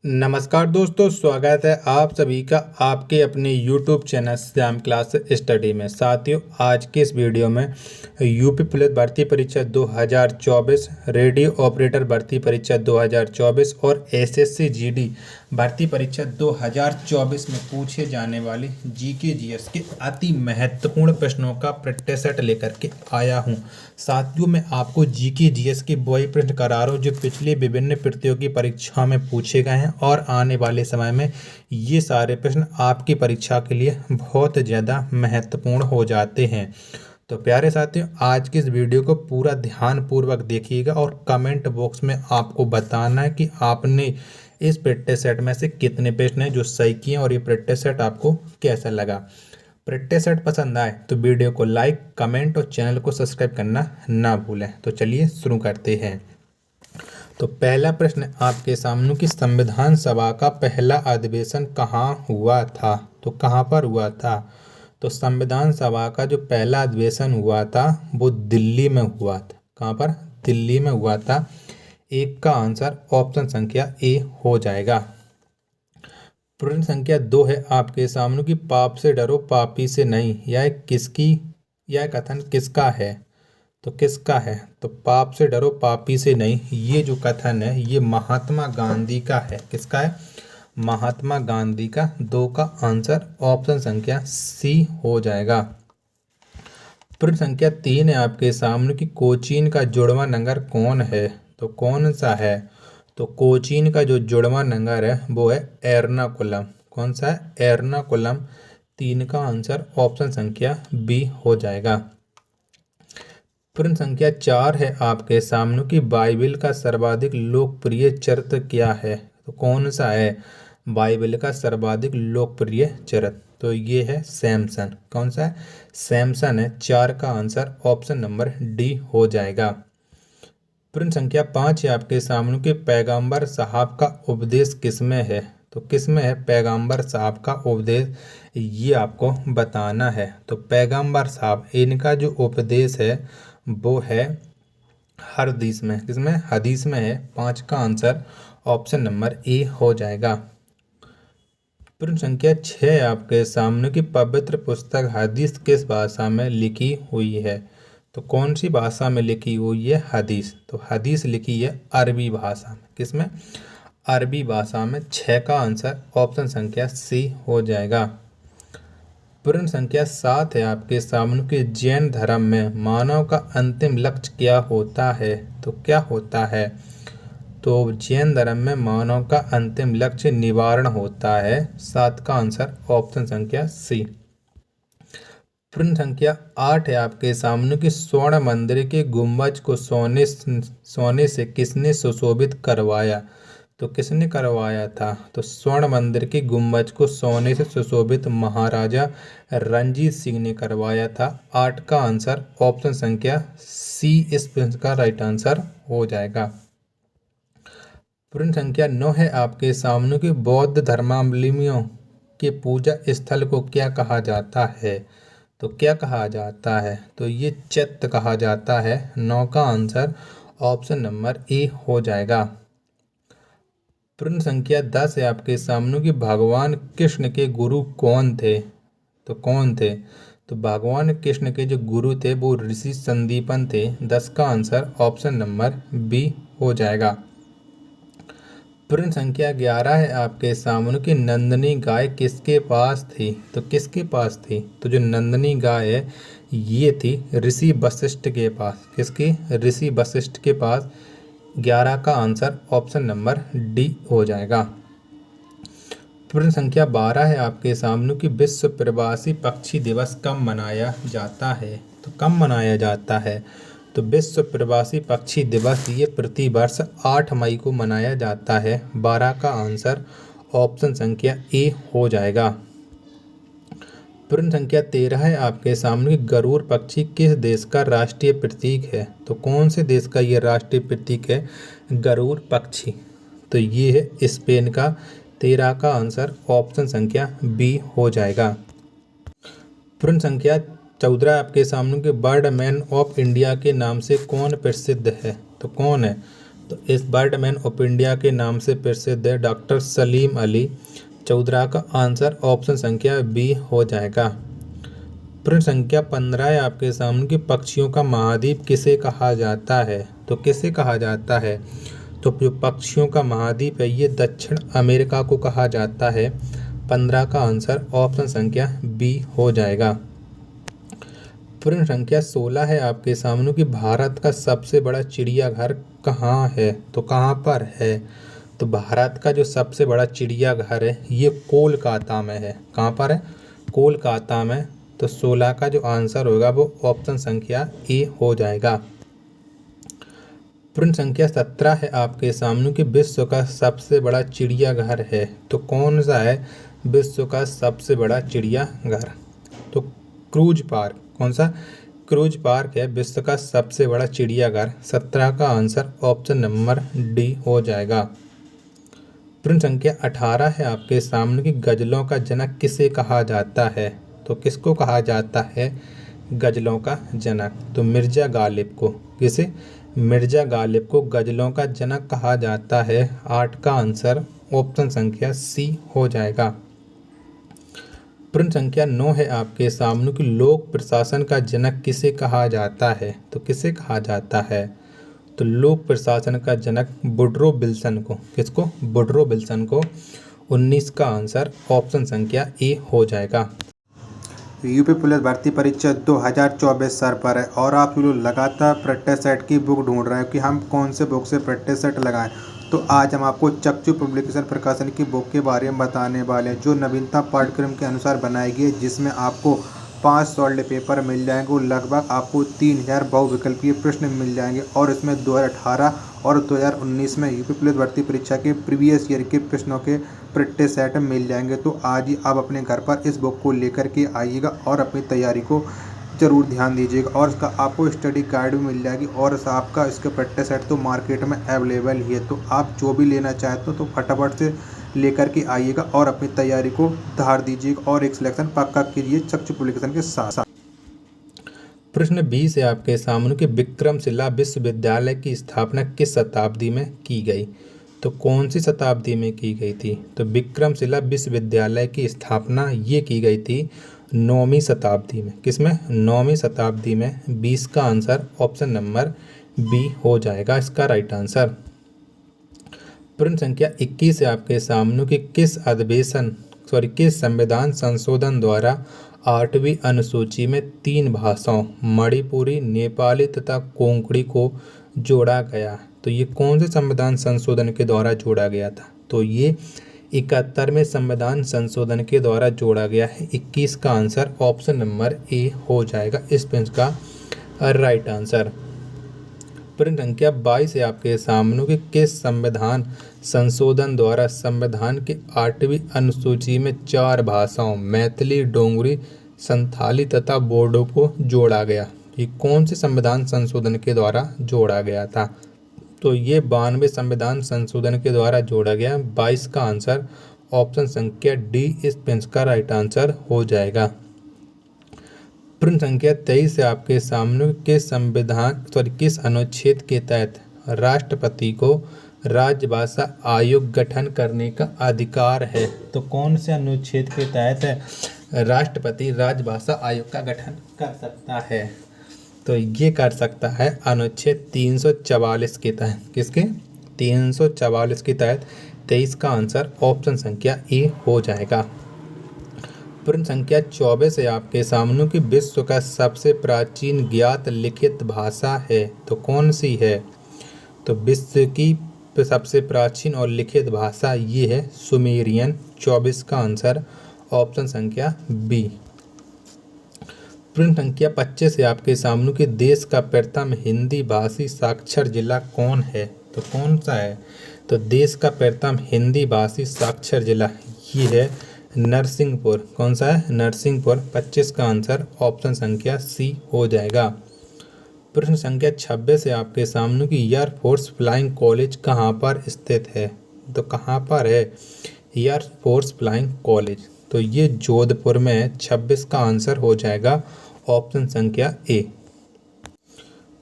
नमस्कार दोस्तों, स्वागत है आप सभी का आपके अपने YouTube channel Shyam class study में। साथियों, आज के इस वीडियो में यूपी पुलिस भर्ती परीक्षा 2024, रेडियो ऑपरेटर भर्ती परीक्षा 2024 और एसएससी जीडी भर्ती परीक्षा 2024 में पूछे जाने वाले जीके जीएस के अति महत्वपूर्ण प्रश्नों का प्रैक्टिस सेट लेकर के आया हूं। साथियों, मैं आपको जीके जीएस के वही प्रश्न करा रहा हूं जो पिछले विभिन्न प्रतियोगी परीक्षा में पूछे गए हैं और आने वाले समय में ये सारे प्रश्न आपकी परीक्षा के लिए बहुत ज़्यादा महत्वपूर्ण हो जाते हैं। तो प्यारे साथियों, आज की इस वीडियो को पूरा ध्यानपूर्वक देखिएगा और कमेंट बॉक्स में आपको बताना है कि आपने इस प्रैक्टिस सेट में से कितने प्रश्न हैं जो सही किए और ये प्रैक्टिस सेट आपको कैसा लगा। प्रैक्टिस सेट पसंद आए तो वीडियो को लाइक, कमेंट और चैनल को सब्सक्राइब करना ना भूलें। तो चलिए शुरू करते हैं। तो पहला प्रश्न आपके सामने कि संविधान सभा का पहला अधिवेशन कहाँ हुआ था? तो कहाँ पर हुआ था? तो संविधान सभा का जो पहला अधिवेशन हुआ था वो दिल्ली में हुआ था। कहाँ पर? दिल्ली में हुआ था। एक का आंसर ऑप्शन संख्या ए हो जाएगा। प्रश्न संख्या 2 है आपके सामने कि पाप से डरो पापी से नहीं, यह कथन किसका है? तो किसका है? तो पाप से डरो पापी से नहीं, ये जो कथन है ये महात्मा गांधी का है। किसका है? महात्मा गांधी का। 2 का आंसर ऑप्शन संख्या सी हो जाएगा। प्रश्न संख्या 3 है आपके सामने कि कोचीन का जुड़वा नगर कौन है? तो कौन सा है? तो कोचीन का जो जुड़वा नगर है वो है एर्नाकुलम। कौन सा है? एर्नाकुलम। 3 का आंसर ऑप्शन संख्या बी हो जाएगा। प्रश्न संख्या 4 है आपके सामने कि बाइबिल का सर्वाधिक लोकप्रिय चरित्र क्या है? तो कौन सा है बाइबिल का सर्वाधिक लोकप्रिय चरित्र? तो ये है सैमसन। कौन सा है? सैमसन है। 4 का आंसर ऑप्शन नंबर डी हो जाएगा। प्रश्न संख्या 5 है आपके सामने कि पैगंबर साहब का उपदेश किसमें है? तो किसमें है पैगंबर साहब का उपदेश? ये आपको बताना है। तो पैगंबर साहब इनका जो उपदेश है वो है हदीस में। किसमें? हदीस में है। 5 का आंसर ऑप्शन नंबर ए हो जाएगा। प्रश्न संख्या 6 आपके सामने की पवित्र पुस्तक हदीस किस भाषा में लिखी हुई है? तो कौन सी भाषा में लिखी हुई है हदीस? तो हदीस लिखी है अरबी भाषा में। किसमें? अरबी भाषा में। 6 का आंसर ऑप्शन संख्या सी हो जाएगा। प्रश्न संख्या 7 है आपके सामने कि जैन धर्म में मानव का अंतिम लक्ष्य क्या होता है? तो क्या होता है? तो जैन धर्म में मानव का अंतिम लक्ष्य निवारण होता है। 7 का आंसर ऑप्शन संख्या सी। प्रश्न संख्या 8 है आपके सामने कि स्वर्ण मंदिर के गुंबज को सोने से किसने सुशोभित करवाया? तो किसने करवाया था? तो स्वर्ण मंदिर के गुंबज को सोने से सुशोभित महाराजा रणजीत सिंह ने करवाया था। 8 का आंसर ऑप्शन संख्या सी इस प्रश्न का राइट आंसर हो जाएगा। प्रश्न संख्या 9 है आपके सामने कि बौद्ध धर्मावलंबियों के पूजा स्थल को क्या कहा जाता है? तो क्या कहा जाता है? तो ये चैत्य कहा जाता है। 9 का आंसर ऑप्शन नंबर ए हो जाएगा। प्रश्न संख्या 10 है आपके सामने कि भगवान कृष्ण के गुरु कौन थे? तो कौन थे? तो भगवान कृष्ण के जो गुरु थे वो ऋषि संदीपन थे। 10 का आंसर ऑप्शन नंबर बी हो जाएगा। प्रश्न संख्या 11 है आपके सामने कि नंदनी गाय किसके पास थी? तो किसके पास थी? तो जो नंदनी गाय है ये थी ऋषि वशिष्ठ के पास। किसकी? ऋषि वशिष्ठ के पास। 11 का आंसर ऑप्शन नंबर डी हो जाएगा। प्रश्न संख्या 12 है आपके सामने कि विश्व प्रवासी पक्षी दिवस कब मनाया जाता है? तो कब मनाया जाता है? तो विश्व प्रवासी पक्षी दिवस ये प्रति वर्ष 8 मई को मनाया जाता है। 12 का आंसर ऑप्शन संख्या ए हो जाएगा। प्रश्न संख्या 13 है आपके सामने गरुड़ पक्षी किस देश का राष्ट्रीय प्रतीक है? तो कौन से देश का ये राष्ट्रीय प्रतीक है गरुड़ पक्षी? तो ये है स्पेन का। 13 का आंसर ऑप्शन संख्या बी हो जाएगा। प्रश्न संख्या 14 आपके सामने के बर्डमैन ऑफ इंडिया के नाम से कौन प्रसिद्ध है? तो कौन है? तो इस बर्डमैन ऑफ इंडिया के नाम से प्रसिद्ध है डॉक्टर सलीम अली। 14 का आंसर ऑप्शन संख्या बी हो जाएगा। प्रश्न संख्या 15 है आपके सामने कि पक्षियों का महाद्वीप किसे कहा जाता है। तो किसे कहा जाता है, तो जो पक्षियों का महाद्वीप है ये दक्षिण अमेरिका को कहा जाता है। 15 का आंसर ऑप्शन संख्या बी हो जाएगा। प्रश्न संख्या 16 है आपके सामने कि भारत का सबसे बड़ा चिड़ियाघर कहाँ है। तो कहाँ पर है, तो भारत का जो सबसे बड़ा चिड़ियाघर है ये कोलकाता में है। कहाँ पर है, कोलकाता में। तो 16 का जो आंसर होगा वो ऑप्शन संख्या ए हो जाएगा। प्रश्न संख्या 17 है आपके सामने कि विश्व का सबसे बड़ा चिड़ियाघर है। तो कौन सा है विश्व का सबसे बड़ा चिड़ियाघर, तो क्रूज पार्क। कौन सा, क्रूज पार्क है विश्व का सबसे बड़ा चिड़ियाघर। 17 का आंसर ऑप्शन नंबर डी हो जाएगा। प्रश्न संख्या 18 है आपके सामने कि गजलों का जनक किसे कहा जाता है। तो किसको कहा जाता है गजलों का जनक, तो मिर्जा गालिब को। किसे, मिर्जा गालिब को गजलों का जनक कहा जाता है। 8 का आंसर ऑप्शन संख्या सी हो जाएगा। प्रश्न संख्या 9 है आपके सामने कि लोक प्रशासन का जनक किसे कहा जाता है। तो किसे कहा जाता है, तो लोक प्रशासन का जनक वुडरो विल्सन को। किसको, वुडरो विल्सन को। 19 का आंसर ऑप्शन संख्या ए हो जाएगा। यूपी पुलिस भर्ती परीक्षा 2024 सर पर है और आप लोग लगातार प्रैक्टिस सेट की बुक ढूंढ रहे हैं कि हम कौन से बुक से प्रैक्टिस सेट लगाएं। तो आज हम आपको चक्षु पब्लिकेशन प्रकाशन की बुक के बारे में बताने वाले हैं जो नवीनतम पाठ्यक्रम के अनुसार बनाई गई है, जिसमें आपको 5 सॉल्ड पेपर मिल जाएंगे और लगभग आपको 3000 बहुविकल्पीय प्रश्न मिल जाएंगे और इसमें 2018 और 2019 में यूपी पुलिस भर्ती परीक्षा के प्रीवियस ईयर के प्रश्नों के प्रैक्टिस सेट मिल जाएंगे। तो आज ही आप अपने घर पर इस बुक को लेकर के आइएगा और अपनी तैयारी को ज़रूर ध्यान दीजिएगा और इसका आपको स्टडी गाइड भी मिल जाएगी और आपका इसका प्रैक्टिस सेट तो मार्केट में अवेलेबल ही है। तो आप जो भी लेना चाहते हो तो फटाफट से लेकर के आइएगा और अपनी तैयारी को धार दीजिएगा और एक सिलेक्शन पक्का कीजिए चक्षु पब्लिकेशन के साथ साथ। प्रश्न 20 है आपके सामने कि विक्रमशिला विश्वविद्यालय की स्थापना किस शताब्दी में की गई। तो कौन सी शताब्दी में की गई थी, तो विक्रमशिला विश्वविद्यालय की स्थापना ये की गई थी 9वीं शताब्दी में। किसमें, 9वीं शताब्दी में। 20 का आंसर ऑप्शन नंबर बी हो जाएगा इसका राइट आंसर। प्रश्न संख्या 21 है आपके सामने कि किस संविधान संशोधन द्वारा 8वीं अनुसूची में 3 भाषाओं मणिपुरी, नेपाली तथा कोंकणी को जोड़ा गया। तो ये कौन से संविधान संशोधन के द्वारा जोड़ा गया था, तो ये 71वें संविधान संशोधन के द्वारा जोड़ा गया है। 21 का आंसर ऑप्शन नंबर ए हो जाएगा इस पेज का राइट आंसर। प्रश्न संख्या 22 है आपके सामने कि किस संविधान संशोधन द्वारा संविधान के 8वीं अनुसूची में 4 भाषाओं मैथिली, डोगरी, संथाली तथा बोडो को जोड़ा गया। ये कौन से संविधान संशोधन के द्वारा जोड़ा गया था, तो ये 92वें संविधान संशोधन के द्वारा जोड़ा गया। 22 का आंसर ऑप्शन संख्या डी इस पेज का राइट आंसर हो जाएगा। प्रश्न संख्या 23 है आपके सामने किस अनुच्छेद के तहत राष्ट्रपति को राजभाषा आयोग गठन करने का अधिकार है। तो कौन से अनुच्छेद के तहत राष्ट्रपति राजभाषा आयोग का गठन कर सकता है, तो ये कर सकता है अनुच्छेद 344 के तहत। किसके, 344 के तहत। 23 का आंसर ऑप्शन संख्या ए हो जाएगा। प्रश्न संख्या 24 है आपके सामने कि विश्व का सबसे प्राचीन ज्ञात लिखित भाषा है। तो कौन सी है, तो विश्व की सबसे प्राचीन और लिखित भाषा ये है सुमेरियन। 24 का आंसर ऑप्शन संख्या बी। प्रश्न संख्या 25 है आपके सामने कि देश का प्रथम हिंदी भाषी साक्षर जिला कौन है। तो कौन सा है, तो देश का प्रथम हिंदी भाषी साक्षर जिला ये है नरसिंहपुर। कौन सा है, नरसिंहपुर। 25 का आंसर ऑप्शन संख्या सी हो जाएगा। प्रश्न संख्या 26 है आपके सामने कि एयरफोर्स फ्लाइंग कॉलेज कहाँ पर स्थित है। तो कहाँ पर है एयरफोर्स फ्लाइंग कॉलेज, तो ये जोधपुर में है। 26 का आंसर हो जाएगा ऑप्शन संख्या ए।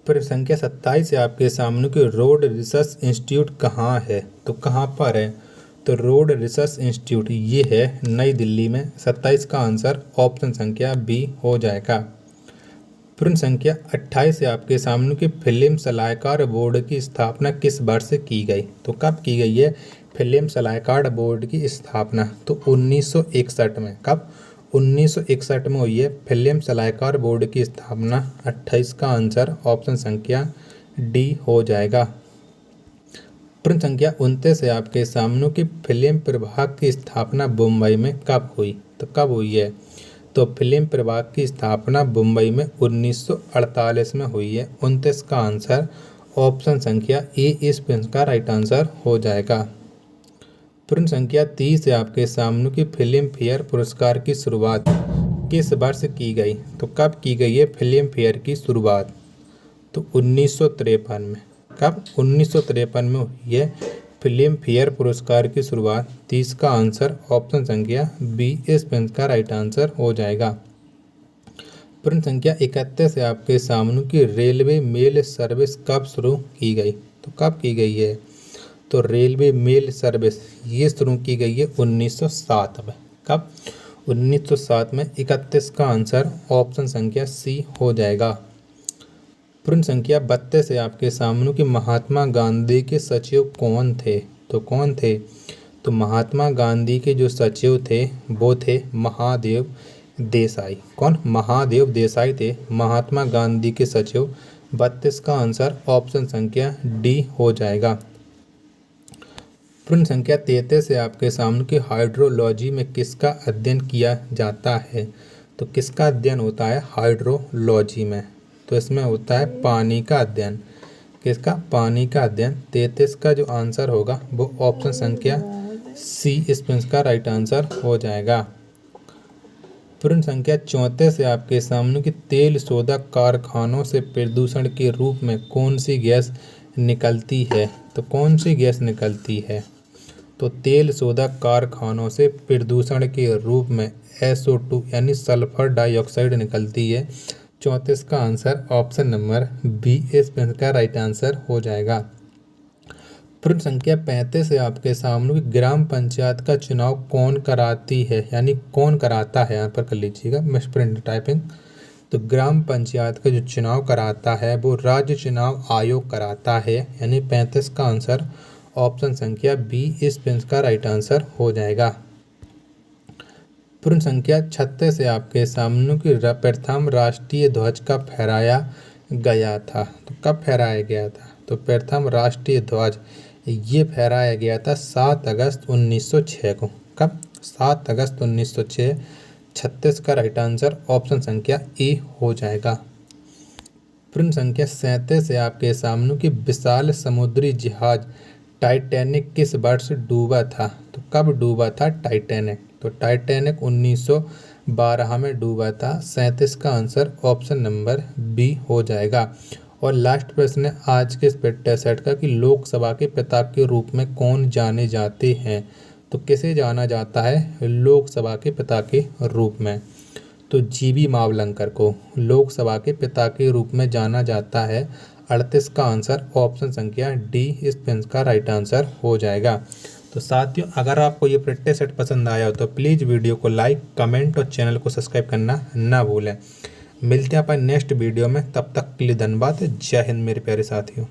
प्रश्न संख्या 27 है आपके सामने कि रोड रिसर्च इंस्टीट्यूट कहाँ है, तो कहाँ पर है, तो रोड रिसर्च इंस्टीट्यूट ये है नई दिल्ली में। 27 का आंसर ऑप्शन संख्या बी हो जाएगा। प्रश्न संख्या 28 है आपके सामने कि फिल्म सलाहकार बोर्ड की स्थापना किस वर्ष की गई, तो कब की गई है फिल्म सलाहकार बोर्ड की स्थापना, तो 1961 में। कब, 1961 में हुई है फिल्म सलाहकार बोर्ड की स्थापना। 28 का आंसर ऑप्शन संख्या डी हो जाएगा। प्रश्न संख्या 29 है आपके सामने कि फिल्म प्रभाग की स्थापना मुंबई में कब हुई, तो कब हुई है, तो फिल्म प्रभाग की स्थापना मुंबई में 1948 में हुई है। 29 का आंसर ऑप्शन संख्या ए इस प्रश्न का राइट आंसर हो जाएगा। प्रश्न संख्या 30 है आपके सामने कि फिल्म फेयर पुरस्कार की शुरुआत किस वर्ष की गई, तो कब की गई है फिल्म फेयर की शुरुआत, तो 1953 में। कब, 1953 में हुई है फिल्म फेयर पुरस्कार की शुरुआत। 30 का आंसर ऑप्शन संख्या बी इस प्रश्न का राइट आंसर हो जाएगा। प्रश्न संख्या 31 है आपके सामने कि रेलवे मेल सर्विस कब शुरू की गई, तो कब की गई है, तो रेलवे मेल सर्विस ये शुरू की गई है 1907 में। कब, 1907 में। 31 का आंसर ऑप्शन संख्या सी हो जाएगा। प्रश्न संख्या 32 है आपके सामने कि महात्मा गांधी के सचिव कौन थे, तो कौन थे, तो महात्मा गांधी के जो सचिव थे वो थे महादेव देसाई। कौन, महादेव देसाई थे महात्मा गांधी के सचिव। 32 का आंसर ऑप्शन संख्या डी हो जाएगा। प्रश्न संख्या 33 है आपके सामने कि हाइड्रोलॉजी में किसका अध्ययन किया जाता है, तो किसका अध्ययन होता है हाइड्रोलॉजी में, तो इसमें होता है पानी का अध्ययन। किसका, पानी का अध्ययन। 33 का जो आंसर होगा वो ऑप्शन संख्या सी इस प्रश्न का राइट आंसर हो जाएगा। प्रश्न संख्या 34 है आपके सामने कि तेल शोधक कारखानों से प्रदूषण के रूप में कौन सी गैस निकलती है, तो कौन सी गैस निकलती है, तो तेल शोधक कारखानों से प्रदूषण के रूप में SO2 यानी सल्फर डाइऑक्साइड निकलती है। 34 का आंसर ऑप्शन नंबर बी इस प्रश्न का राइट आंसर हो जाएगा। प्रश्न संख्या 35 है आपके सामने कि ग्राम पंचायत का चुनाव कौन कराती है, यानी कौन कराता है, यहाँ पर कर लीजिएगा मिसप्रिंट टाइपिंग। तो ग्राम पंचायत का जो चुनाव कराता है वो राज्य चुनाव आयोग कराता है, यानी 35 का आंसर ऑप्शन संख्या बी इस प्रश्न का राइट आंसर हो जाएगा। प्रश्न संख्या 36 है आपके सामने कि प्रथम राष्ट्रीय ध्वज कब फहराया गया था, तो कब फहराया गया था, तो प्रथम राष्ट्रीय ध्वज ये फहराया गया था 7 अगस्त 1906 को। कब, 7 अगस्त 1906। 36 का राइट आंसर ऑप्शन संख्या ए हो जाएगा। प्रश्न संख्या 37 है आपके सामने कि विशाल समुद्री जहाज टाइटैनिक किस वर्ष डूबा था, तो कब डूबा था टाइटैनिक, तो टाइटैनिक 1912 में डूबा था। 37 का आंसर ऑप्शन नंबर बी हो जाएगा। और लास्ट प्रश्न है आज के इस टेस्ट सेट का कि लोकसभा के पिता के रूप में कौन जाने जाते हैं, तो किसे जाना जाता है लोकसभा के पिता के रूप में, तो जीबी मावलंकर को लोकसभा के पिता के रूप में जाना जाता है। 38 का आंसर ऑप्शन संख्या डी इस प्रश्न का राइट आंसर हो जाएगा। तो साथियों अगर आपको ये प्रैक्टिस सेट पसंद आया हो तो प्लीज़ वीडियो को लाइक, कमेंट और चैनल को सब्सक्राइब करना ना भूलें। मिलते हैं अपन नेक्स्ट वीडियो में, तब तक के लिए धन्यवाद। जय हिंद मेरे प्यारे साथियों।